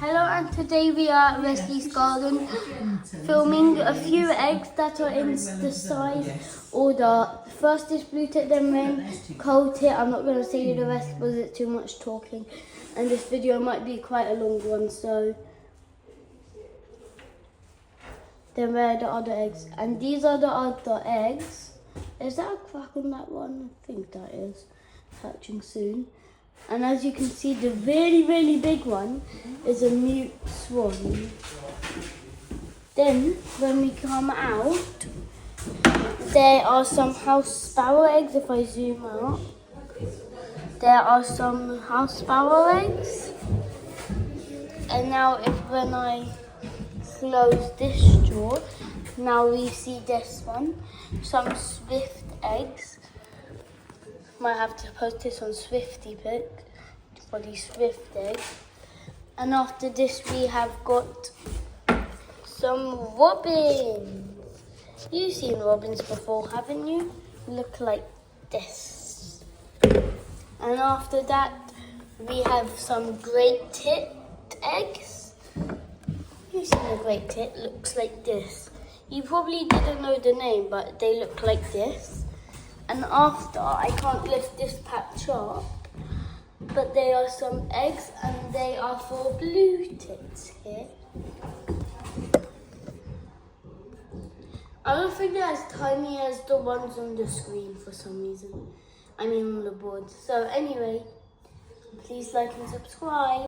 Hello, and today we are at Wesley's garden filming a few eggs that are in the size order. First is blue tit, then rain, cold tit. I'm not going to say the rest because it's too much talking, and this video might be quite a long one, so then where are the other eggs? And these are the other eggs. Is that a crack on that one? I think that is. Hatching soon. And as you can see, the really big one is a mute swan. Then, when we come out, there are some house sparrow eggs. If I zoom out, there are some house sparrow eggs. And now, when I close this door, now we see this one, some swift eggs. Might have to post this on Swifty Pic for these swift eggs. And after this we have got some robins. You've seen robins before, haven't you? Look like this. And after that we have some great tit eggs. You've seen a great tit, looks like this. You probably didn't know the name, but they look like this. And after, I can't lift this patch up, but there are some eggs and they are for blue tits here. I don't think they're as tiny as the ones on the screen for some reason. I mean on the board. So anyway, please like and subscribe.